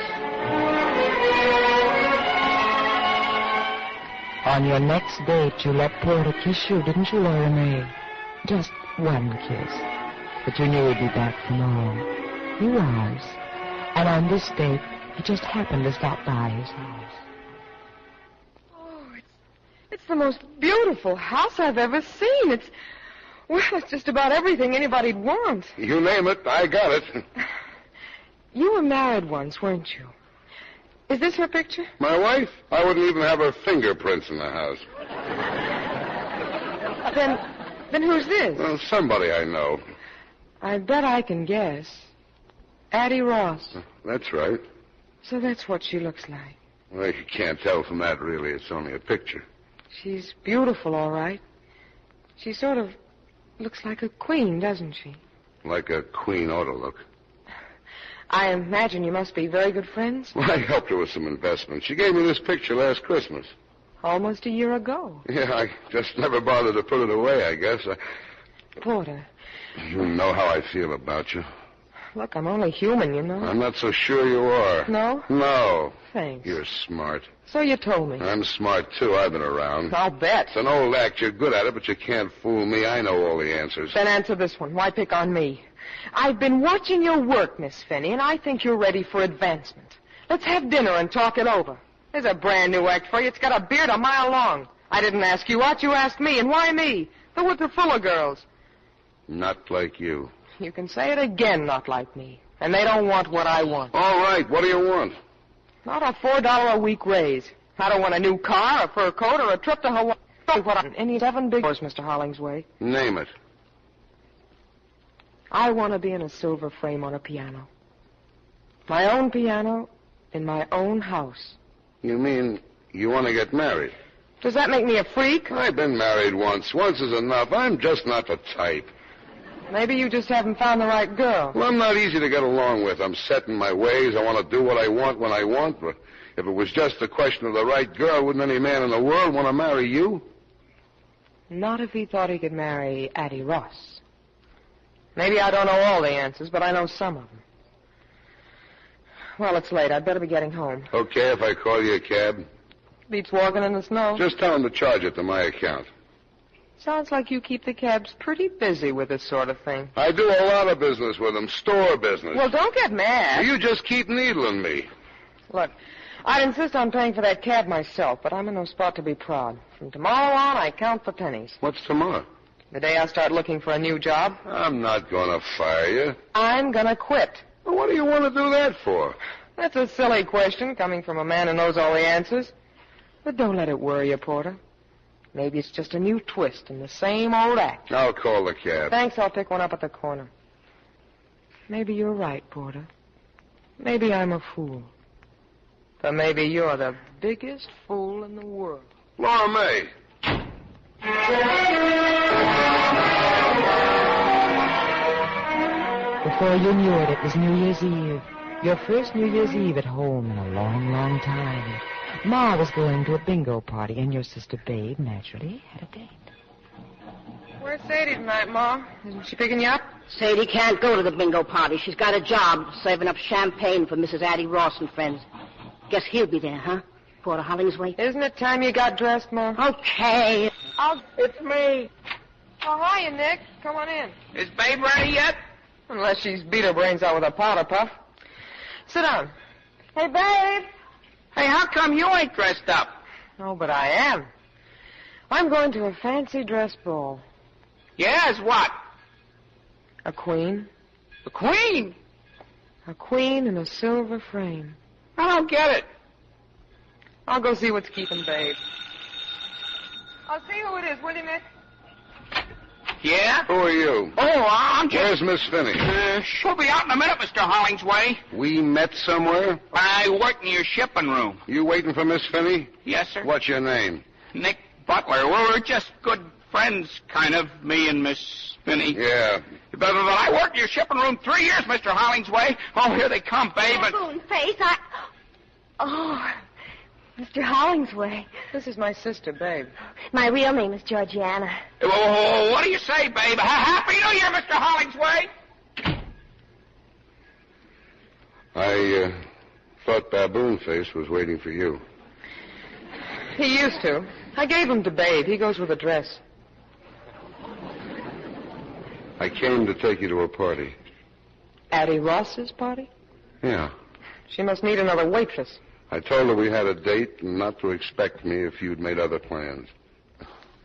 On your next date, you let Porter kiss you, didn't you, Lora Mae? Just one kiss. But you knew he'd be back tomorrow. He was. And on this date, he just happened to stop by his house. Oh, it's the most beautiful house I've ever seen. It's just about everything anybody'd want. You name it, I got it. You were married once, weren't you? Is this her picture? My wife? I wouldn't even have her fingerprints in the house. Then who's this? Well, somebody I know. I bet I can guess. Addie Ross. That's right. So that's what she looks like. Well, you can't tell from that, really. It's only a picture. She's beautiful, all right. She sort of looks like a queen, doesn't she? Like a queen ought to look. I imagine you must be very good friends. Well, I helped her with some investments. She gave me this picture last Christmas. Almost a year ago. Yeah, I just never bothered to put it away, I guess. Porter. You know how I feel about you. Look, I'm only human, you know. I'm not so sure you are. No? No. Thanks. You're smart. So you told me. I'm smart, too. I've been around. I'll bet. It's an old act. You're good at it, but you can't fool me. I know all the answers. Then answer this one. Why pick on me? I've been watching your work, Miss Finney, and I think you're ready for advancement. Let's have dinner and talk it over. There's a brand new act for you. It's got a beard a mile long. I didn't ask you out. You asked me. And why me? The woods are full of girls. Not like you. You can say it again, not like me. And they don't want what I want. All right. What do you want? Not a $4 a week raise. I don't want a new car, a fur coat, or a trip to Hawaii. Any 7 big doors, Mr. Hollingsway. Name it. I want to be in a silver frame on a piano. My own piano in my own house. You mean you want to get married? Does that make me a freak? I've been married once. Once is enough. I'm just not the type. Maybe you just haven't found the right girl. Well, I'm not easy to get along with. I'm set in my ways. I want to do what I want when I want. But if it was just a question of the right girl, wouldn't any man in the world want to marry you? Not if he thought he could marry Addie Ross. Maybe I don't know all the answers, but I know some of them. Well, it's late. I'd better be getting home. Okay, if I call you a cab? Beats walking in the snow. Just tell him to charge it to my account. Sounds like you keep the cabs pretty busy with this sort of thing. I do a lot of business with them, store business. Well, don't get mad. You just keep needling me. Look, I'd insist on paying for that cab myself, but I'm in no spot to be proud. From tomorrow on, I count for pennies. What's tomorrow? The day I start looking for a new job. I'm not going to fire you. I'm going to quit. Well, what do you want to do that for? That's a silly question coming from a man who knows all the answers. But don't let it worry you, Porter. Maybe it's just a new twist in the same old act. I'll call the cab. Thanks, I'll pick one up at the corner. Maybe you're right, Porter. Maybe I'm a fool. But maybe you're the biggest fool in the world. Lora Mae. Before you knew it, it was New Year's Eve. Your first New Year's Eve at home in a long, long time. Ma was going to a bingo party, and your sister Babe, naturally, had a date. Where's Sadie tonight, Ma? Isn't she picking you up? Sadie can't go to the bingo party. She's got a job serving up champagne for Mrs. Addie Ross and friends. Guess he'll be there, huh? Porter Hollingsway. Isn't it time you got dressed, Ma? Okay. It's me. Oh, hiya, Nick. Come on in. Is Babe ready yet? Unless she's beat her brains out with a powder puff. Sit down. Hey, Babe. Hey, how come you ain't dressed up? Oh, but I am. I'm going to a fancy dress ball. Yes, what? A queen. The Queen? A queen in a silver frame. I don't get it. I'll go see what's keeping Babe. I'll see who it is, will you, Nick? Yeah? Who are you? Oh, I'm just... Where's Miss Finney? She'll be out in a minute, Mr. Hollingsway. We met somewhere? I work in your shipping room. You waiting for Miss Finney? Yes, sir. What's your name? Nick Butler. We're just good friends, kind of, me and Miss Finney. Yeah. But I worked in your shipping room 3 years, Mr. Hollingsway. Oh, here they come, babe. Spoon face, Oh, Mr. Hollingsway. This is my sister, Babe. My real name is Georgiana. Oh, what do you say, babe? Happy New Year, Mr. Hollingsway. I thought Baboon Face was waiting for you. He used to. I gave him to Babe. He goes with a dress. I came to take you to a party. Addie Ross's party? Yeah. She must need another waitress. I told her we had a date and not to expect me if you'd made other plans.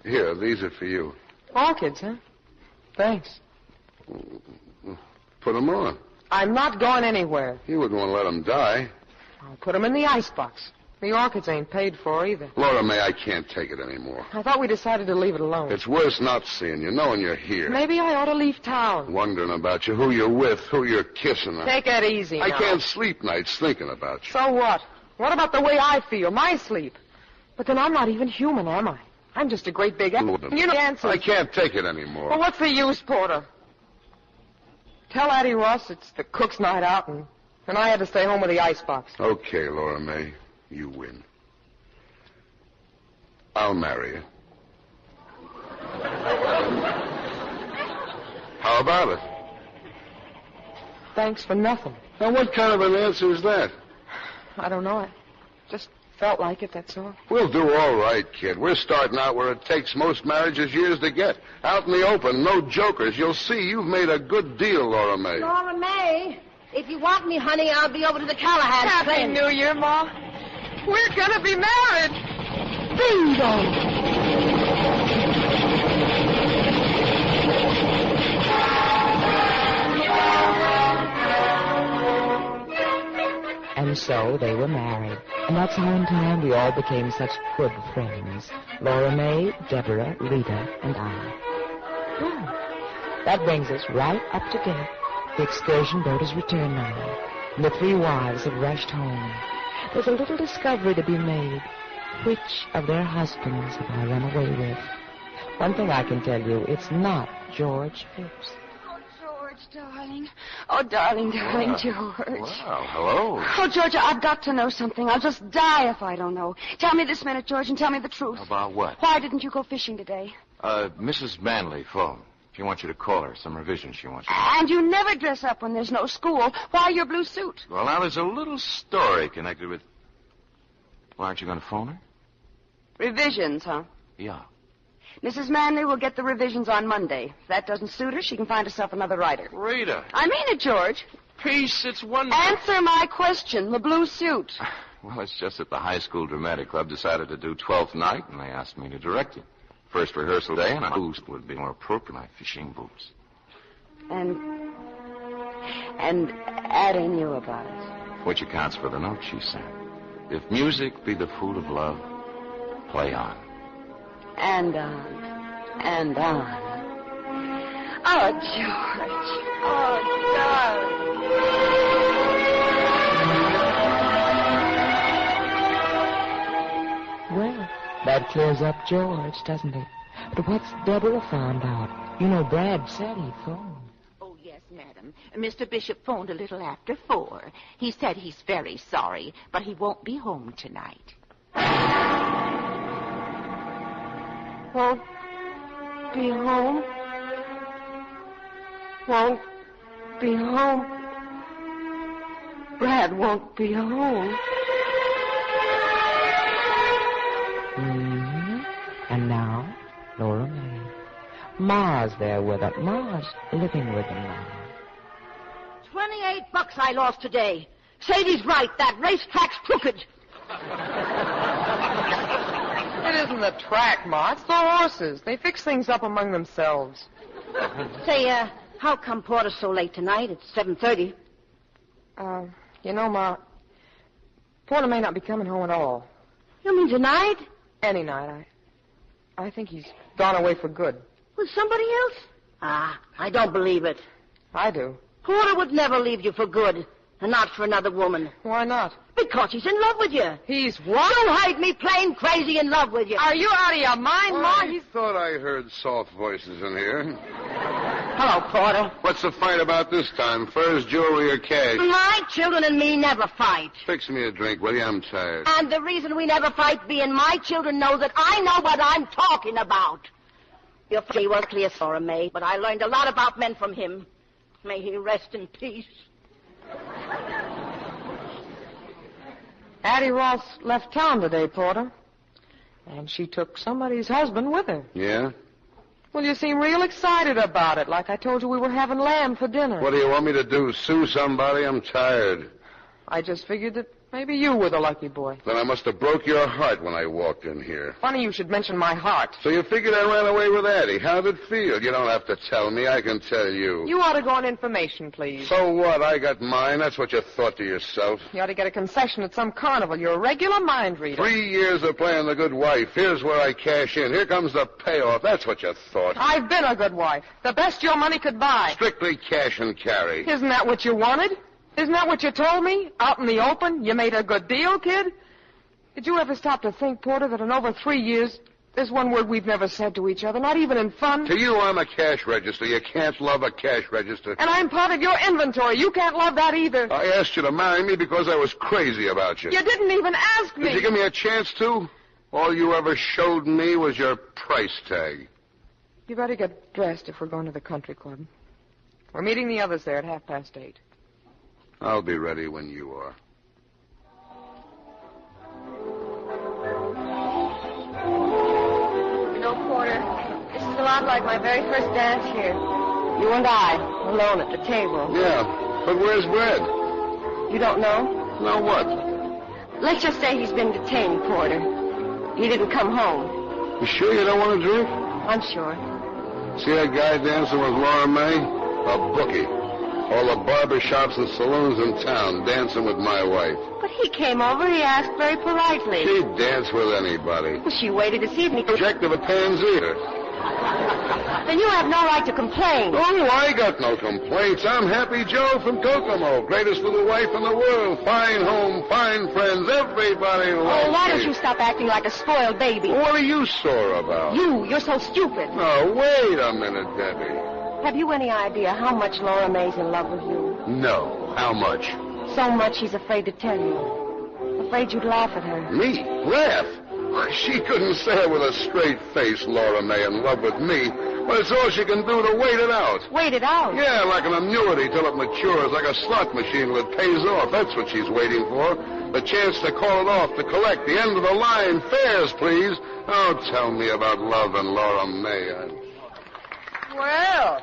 Here, these are for you. Orchids, huh? Thanks. Put them on. I'm not going anywhere. You wouldn't want to let them die. I'll put them in the icebox. The orchids ain't paid for either. Lora Mae, I can't take it anymore. I thought we decided to leave it alone. It's worse not seeing you, knowing you're here. Maybe I ought to leave town. Wondering about you, who you're with, who you're kissing. Take it easy now. I can't sleep nights thinking about you. So what? What about the way I feel, my sleep? But then I'm not even human, am I? I'm just a great big... You know the answer. I can't take it anymore. Well, what's the use, Porter? Tell Addie Ross it's the cook's night out, and I had to stay home with the icebox. Okay, Lora Mae. You win. I'll marry you. How about it? Thanks for nothing. Now, what kind of an answer is that? I don't know. I just felt like it, that's all. We'll do all right, kid. We're starting out where it takes most marriages years to get. Out in the open, no jokers. You'll see you've made a good deal, Lora Mae. Lora Mae, if you want me, honey, I'll be over to the Callahan. Happy New Year, Ma. We're gonna be married. Bingo. And so they were married. And that's how in time we all became such good friends. Lora Mae, Deborah, Rita, and I. Oh, that brings us right up to date. The excursion boat has returned now, and the 3 wives have rushed home. There's a little discovery to be made. Which of their husbands have I run away with? One thing I can tell you, it's not George Phipps. Darling. Oh, darling, George. Well, hello. Oh, Georgia, I've got to know something. I'll just die if I don't know. Tell me this minute, George, and tell me the truth. About what? Why didn't you go fishing today? Mrs. Manley phoned. She wants you to call her. Some revisions she wants you to And you never dress up when there's no school. Why your blue suit? Well, now, there's a little story connected with... Well, aren't you going to phone her? Revisions, huh? Yeah. Mrs. Manley will get the revisions on Monday. If that doesn't suit her, she can find herself another writer. Rita. I mean it, George. Peace, it's wonderful. Answer my question, the blue suit. Well, it's just that the high school dramatic club decided to do 12th night, and they asked me to direct it. First rehearsal day, and a boost would be more appropriate, my fishing boots. And Addie knew about it. Which accounts for the note she sent. If music be the food of love, play on. And on. And on. Oh, George. Oh, darling. Well, that clears up George, doesn't it? But what's Deborah found out? You know, Brad said he phoned. Oh, yes, madam. Mr. Bishop phoned a little after 4. He said he's very sorry, but he won't be home tonight. Won't be home. Won't be home. Brad won't be home. Mm-hmm. And now, Lora Mae. Ma's there with her. Ma's living with him now. $28 I lost today. Sadie's right. That racetrack's crooked. It isn't the track, Ma. It's the horses. They fix things up among themselves. Say, how come Porter's so late tonight? It's 7:30. You know, Ma, Porter may not be coming home at all. You mean tonight? Any night. I think he's gone away for good. With somebody else? Ah, I don't believe it. I do. Porter would never leave you for good, and not for another woman. Why not? Because he's in love with you. He's what? You hide me plain crazy in love with you. Are you out of your mind, Ma? I thought I heard soft voices in here. Hello, Porter. What's the fight about this time? Furs, jewelry, or cash? My children and me never fight. Fix me a drink, will you? I'm tired. And the reason we never fight being my children know that I know what I'm talking about. Your father was clear, Lora Mae, but I learned a lot about men from him. May he rest in peace. Addie Ross left town today, Porter. And she took somebody's husband with her. Yeah? Well, you seem real excited about it, like I told you we were having lamb for dinner. What do you want me to do, sue somebody? I'm tired. I just figured that maybe you were the lucky boy. Then I must have broke your heart when I walked in here. Funny you should mention my heart. So you figured I ran away with Addie. How'd it feel? You don't have to tell me. I can tell you. You ought to go on information, please. So what? I got mine. That's what you thought to yourself. You ought to get a concession at some carnival. You're a regular mind reader. 3 years of playing the good wife. Here's where I cash in. Here comes the payoff. That's what you thought. I've been a good wife. The best your money could buy. Strictly cash and carry. Isn't that what you wanted? Isn't that what you told me? Out in the open? You made a good deal, kid? Did you ever stop to think, Porter, that in over 3 years, there's one word we've never said to each other, not even in fun? To you, I'm a cash register. You can't love a cash register. And I'm part of your inventory. You can't love that either. I asked you to marry me because I was crazy about you. You didn't even ask me. Did you give me a chance to? All you ever showed me was your price tag. You better get dressed if we're going to the country club. We're meeting the others there at 8:30. I'll be ready when you are. You know, Porter, this is a lot like my very first dance here. You and I, alone at the table. Yeah, but where's Brad? You don't know? No what? Let's just say he's been detained, Porter. He didn't come home. You sure you don't want to drink? I'm sure. See that guy dancing with Lora Mae? A bookie. All the barber shops and saloons in town dancing with my wife. But he came over, he asked very politely. She'd dance with anybody. Well, she waited to see me. Reject of a pansy. Then you have no right to complain. Oh, I got no complaints. I'm Happy Joe from Kokomo. Greatest little wife in the world. Fine home, fine friends. Everybody loves Oh, why me. don't you stop acting like a spoiled baby? What are you sore about? You're so stupid. Oh, wait a minute, Debbie. Have you any idea how much Lora Mae's in love with you? No. How much? So much she's afraid to tell you. Afraid you'd laugh at her. Me? Laugh? She couldn't say it with a straight face, Lora Mae, in love with me. But it's all she can do to wait it out. Wait it out? Yeah, like an annuity till it matures, like a slot machine till it pays off. That's what she's waiting for. The chance to call it off, to collect. The end of the line. Fares, please. Oh, tell me about love and Lora Mae. Well,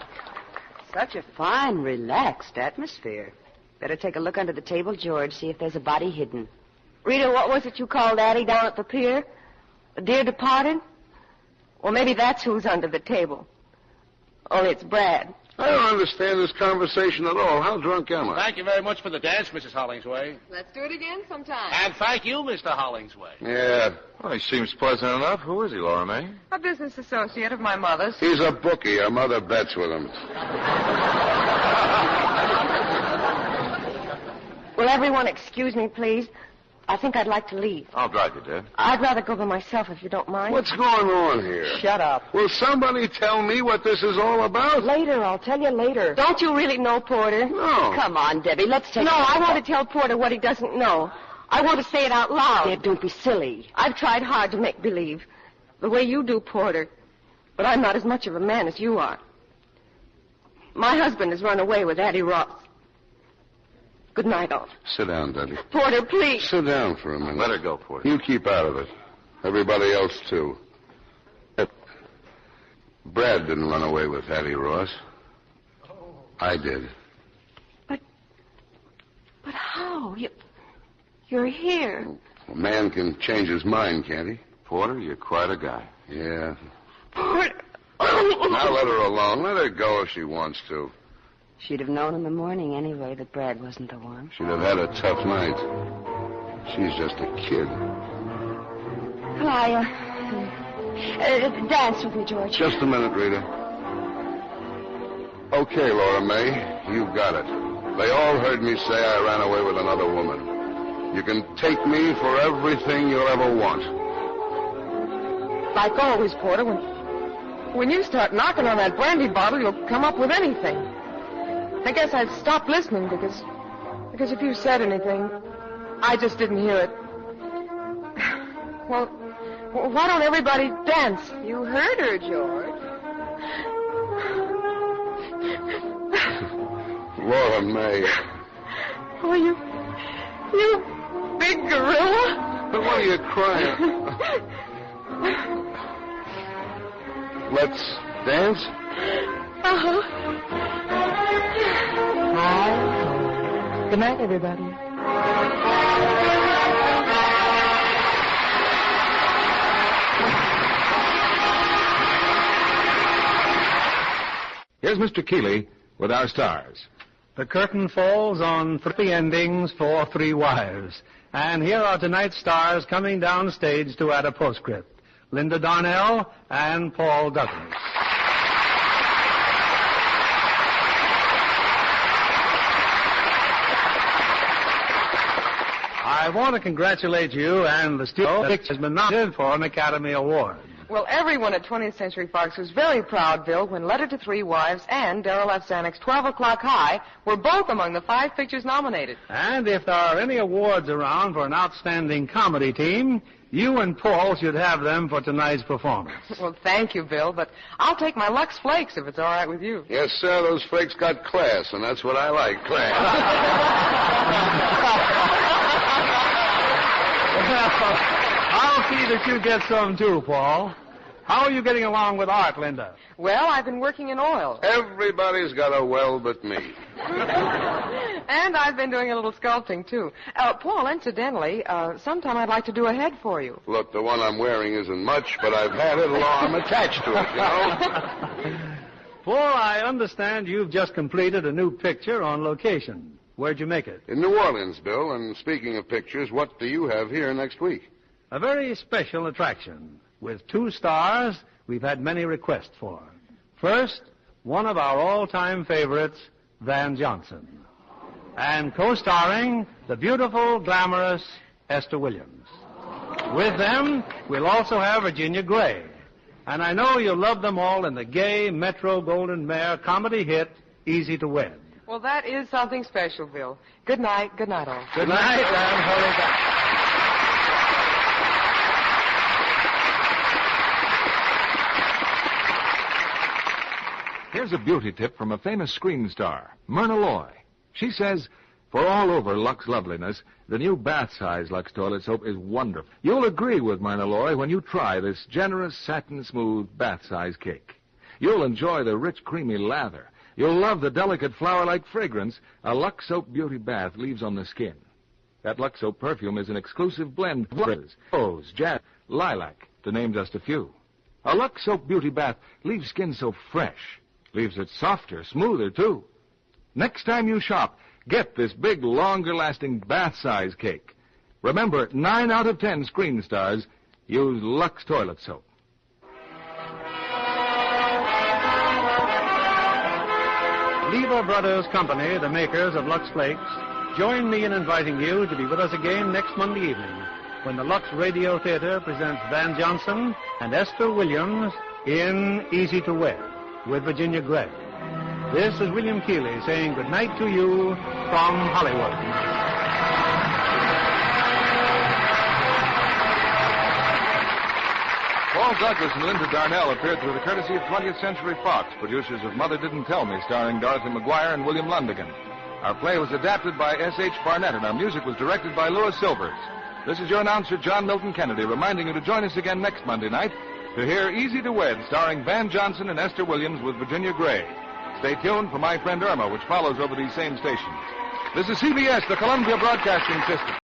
such a fine, relaxed atmosphere. Better take a look under the table, George, see if there's a body hidden. Rita, what was it you called Addie down at the pier? A dear departed? Well, maybe that's who's under the table. Only it's Brad. I don't understand this conversation at all. How drunk am I? Thank you very much for the dance, Mrs. Hollingsway. Let's do it again sometime. And thank you, Mr. Hollingsway. Yeah. Well, he seems pleasant enough. Who is he, Lora Mae? A business associate of my mother's. He's a bookie. Her mother bets with him. Will everyone excuse me, please? I think I'd like to leave. I'll drive you, Dad. I'd rather go by myself if you don't mind. What's going on here? Shut up. Will somebody tell me what this is all about? Later, I'll tell you later. Don't you really know, Porter? No. Come on, Debbie, let's take No, I want to tell Porter what he doesn't know. I want to say it out loud. Deb, don't be silly. I've tried hard to make believe. The way you do, Porter. But I'm not as much of a man as you are. My husband has run away with Addie Ross. Good night, all. Sit down, Debbie. Porter, please. Sit down for a minute. Let her go, Porter. You keep out of it. Everybody else, too. Brad didn't run away with Addie Ross. I did. But how? You're here. A man can change his mind, can't he? Porter, you're quite a guy. Yeah. Porter. Now let her alone. Let her go if she wants to. She'd have known in the morning anyway that Brad wasn't the one. She'd have had a tough night. She's just a kid. Will I, dance with me, George? Just a minute, Rita. Okay, Lora Mae, you've got it. They all heard me say I ran away with another woman. You can take me for everything you'll ever want. Like always, Porter, when you start knocking on that brandy bottle, you'll come up with anything. I guess I've stopped listening because if you said anything, I just didn't hear it. Well, why don't everybody dance? You heard her, George. Lora Mae. Oh, you big gorilla. But why are you crying? Let's dance? Uh-huh. Hi. Good night, everybody. Here's Mr. Keeley with our stars. The curtain falls on 3 endings for 3 wives. And here are tonight's stars coming down stage to add a postscript. Linda Darnell and Paul Douglas. I want to congratulate you and the studio has been nominated for an Academy Award. Well, everyone at 20th Century Fox was very proud, Bill, when Letter to 3 Wives and Darrell F. Zanuck's 12 O'Clock High were both among the 5 pictures nominated. And if there are any awards around for an outstanding comedy team, you and Paul should have them for tonight's performance. Well, thank you, Bill, but I'll take my Lux Flakes if it's all right with you. Yes, sir, those flakes got class, and that's what I like, class. I'll see that you get some too, Paul. How are you getting along with art, Linda? Well, I've been working in oil. Everybody's got a well but me. And I've been doing a little sculpting, too. Paul, incidentally, sometime I'd like to do a head for you. Look, the one I'm wearing isn't much, but I've had it long attached to it, you know. Paul, I understand you've just completed a new picture on location. Where'd you make it? In New Orleans, Bill. And speaking of pictures, what do you have here next week? A very special attraction. With 2 stars we've had many requests for. First, one of our all-time favorites, Van Johnson. And co-starring the beautiful, glamorous Esther Williams. With them, we'll also have Virginia Gray. And I know you'll love them all in the gay Metro-Goldwyn-Mayer comedy hit, Easy to Wed. Well, that is something special, Bill. Good night. Good night, all. Good night, and hurry back. Here's a beauty tip from a famous screen star, Myrna Loy. She says, for all over Lux loveliness, the new bath-size Lux toilet soap is wonderful. You'll agree with Myrna Loy when you try this generous, satin-smooth bath-size cake. You'll enjoy the rich, creamy lather. You'll love the delicate flower-like fragrance a Lux Soap Beauty Bath leaves on the skin. That Lux Soap perfume is an exclusive blend of rose, jasmine, lilac, to name just a few. A Lux Soap Beauty Bath leaves skin so fresh, leaves it softer, smoother, too. Next time you shop, get this big, longer-lasting bath-size cake. Remember, 9 out of 10 screen stars use Lux toilet soap. Lever Brothers Company, the makers of Lux Flakes, join me in inviting you to be with us again next Monday evening when the Lux Radio Theater presents Van Johnson and Esther Williams in Easy to Wed with Virginia Gray. This is William Keeley saying good night to you from Hollywood. Paul Douglas and Linda Darnell appeared through the courtesy of 20th Century Fox, producers of Mother Didn't Tell Me, starring Dorothy McGuire and William Lundigan. Our play was adapted by S.H. Barnett, and our music was directed by Louis Silvers. This is your announcer, John Milton Kennedy, reminding you to join us again next Monday night to hear Easy to Wed, starring Van Johnson and Esther Williams with Virginia Gray. Stay tuned for My Friend Irma, which follows over these same stations. This is CBS, the Columbia Broadcasting System.